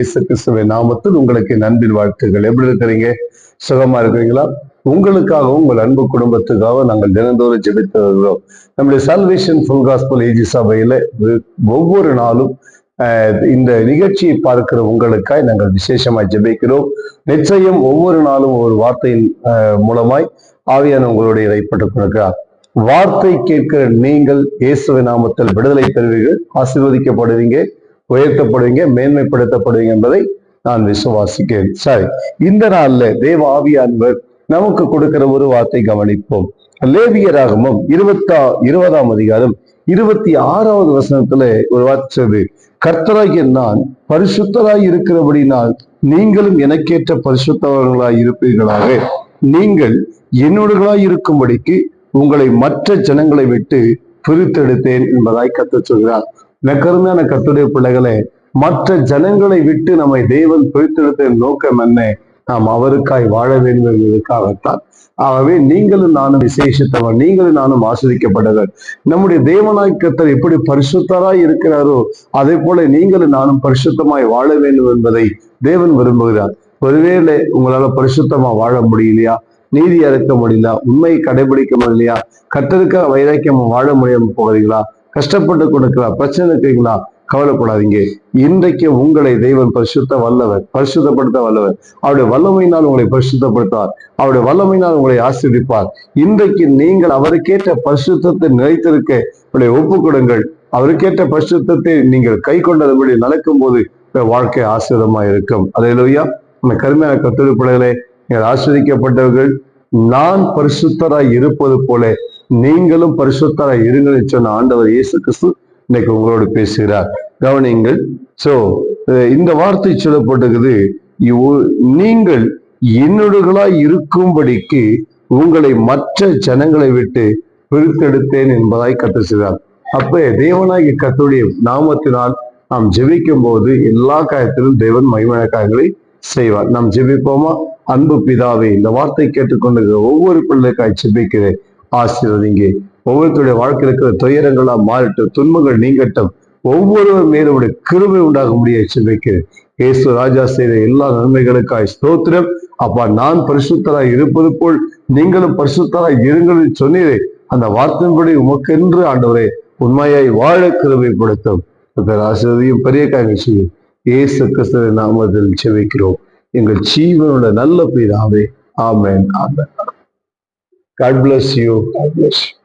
இயேசு கிறிஸ்துவின் நாமத்தில் உங்களுக்கு நன்பின் வாழ்த்துக்கள். எப்படி இருக்கிறீங்க? சுகமா இருக்கிறீங்களா? உங்களுக்காகவும் உங்கள் அன்பு குடும்பத்துக்காக நாங்கள் தினந்தோறும் ஜெபித்து வருகிறோம். நம்முடைய சால்வேஷன் ஃபுல் காஸ்பல் ஏஜி சபையில ஒவ்வொரு நாளும் இந்த நிகழ்ச்சியை பார்க்கிற உங்களுக்காய் நாங்கள் விசேஷமாய் ஜெபிக்கிறோம். நிச்சயம் ஒவ்வொரு நாளும் ஒரு வார்த்தையின் மூலமாய் ஆவியான உங்களுடைய இடைப்பட்டுக் கொடுக்கிறார். வார்த்தை கேட்கிற நீங்கள் இயேசுவின் நாமத்தில் விடுதலை பெறுவீர்கள், ஆசீர்வதிக்கப்படுவீங்க, உயர்த்தப்படுவீங்க, மேன்மைப்படுத்தப்படுவீங்க என்பதை நான் விசுவாசிக்கிறேன். சரி, இந்த நாள்ல தேவ ஆவியானவர் நமக்கு கொடுக்கிற ஒரு வார்த்தை கவனிப்போம். லேவியராகமம் 20ஆம் அதிகாரம் 26வது வசனத்துல ஒரு வார்த்தை சொல்லுது, கர்த்தராகிய நான் பரிசுத்தராய் இருக்கிறபடினால் நீங்களும் எனக்கேற்ற பரிசுத்தவர்களாய் இருப்பீர்களாக. நீங்கள் என்னோடுகளாய் இருக்கும்படிக்கு உங்களை மற்ற ஜனங்களை விட்டு பிரித்தெடுத்தேன் என்பதாய் கர்த்தர் சொல்கிறார். கருமையான கர்த்தருடைய பிள்ளைகளே, மற்ற ஜனங்களை விட்டு நம்மை தேவன் பிரித்தெடுத்த நோக்கம் என்ன? நாம் அவருக்காய் வாழ வேண்டும் என்பதற்காகத்தான். ஆகவே நீங்களும் நானும் விசேஷித்தவர், நீங்களும் நானும் ஆஸ்வதிக்கப்பட்டவர். நம்முடைய தேவனாய் கர்த்தர் எப்படி பரிசுத்தராய் இருக்கிறாரோ அதே போல நீங்களும் நானும் பரிசுத்தமாய் வாழ வேண்டும் என்பதை தேவன் விரும்புகிறார். ஒருவேளை உங்களால பரிசுத்தமா வாழ முடியலையா, நீதி அறுக்க முடியல, உண்மையை கடைபிடிக்க முடியலையா, கர்த்தருக்காக வைராக்கியமா வாழ முடியாம போகிறீங்களா, கஷ்டப்பட்டு கொடுக்கிறா, பிரச்சனை இருக்கிறீங்களா, கவலைப்படாதீங்க. இன்றைக்கு உங்களை தேவன் பரிசுத்த வல்லவர், பரிசுத்தப்படுத்த வல்லவர். அவருடைய வல்லமையினால் உங்களை பரிசுத்தப்படுத்துவார், அவருடைய வல்லமையினால் உங்களை ஆசீர்வதிப்பார். இன்றைக்கு நீங்கள் அவருக்கேற்ற பரிசுத்தத்தை நிலைத்திருக்க உங்களுடைய ஒப்புக்கொடுங்கள். அவருக்கேற்ற பரிசுத்தத்தை நீங்கள் கை கொண்டதுபடி நடக்கும் போது வாழ்க்கை ஆசீர்வாதமா இருக்கும். அல்லேலூயா. நம்ம கருமையான கர்த்தருடைய பிள்ளைகளே, நீங்கள் ஆஸ்வதிக்கப்பட்டவர்கள். நான் பரிசுத்தராய் இருப்பது போல நீங்களும் பரிசுத்தராய் இருங்கள் சொன்ன ஆண்டவர் இயேசு கிறிஸ்து இன்னைக்கு உங்களோடு பேசுகிறார். கவனிங்கள். சோ இந்த வார்த்தை சொல்லப்பட்டிருக்குது, நீங்கள் என்னோடுகளாய் இருக்கும்படிக்கு உங்களை மற்ற ஜனங்களை விட்டு பிரித்தெடுத்தேன் என்பதாய் கற்றுகிறார். அப்ப தேவனாகிய கர்த்தருடைய நாமத்தினால் நாம் ஜெபிக்கும் போது எல்லா காரியத்திலும் தேவன் மகிமையான காரியங்களை செய்வார். நாம் ஜெபிப்போமா? அன்பு பிதாவே, இந்த வார்த்தை கேட்டுக்கொண்டு ஒவ்வொரு பிள்ளைக்காய் ஜெபிக்கிறேன், ஆசீர்வதிங்க. ஒவ்வொருத்தருடைய வாழ்க்கையில் இருக்கிற துயரங்களா மாறட்டும், துன்பங்கள் நீங்கட்டும், ஒவ்வொருவர் மேலும் கிருபை உண்டாக முடிய ஜெபிக்கிறேன். இயேசு ராஜா செய்த எல்லா நன்மைகளுக்காய் ஸ்தோத்திரம். அப்பா, நான் பரிசுத்தராய் இருப்பது போல் நீங்களும் பரிசுத்தராய் இருங்கள் சொன்னீரே, அந்த வார்த்தையின்படி உமக்கென்று ஆண்டவரே உண்மையாய் வாழ கிருபைப்படுத்தும். ஆசீர்வதியும், பெரிய காரியங்கள் செய்யும். இயேசு கிறிஸ்துவின் நாமத்தில் ஜெபிக்கிறோம் எங்கள் ஜீவனோட நல்ல பிதாவே. ஆமென். ஆமென். God bless you. God bless you.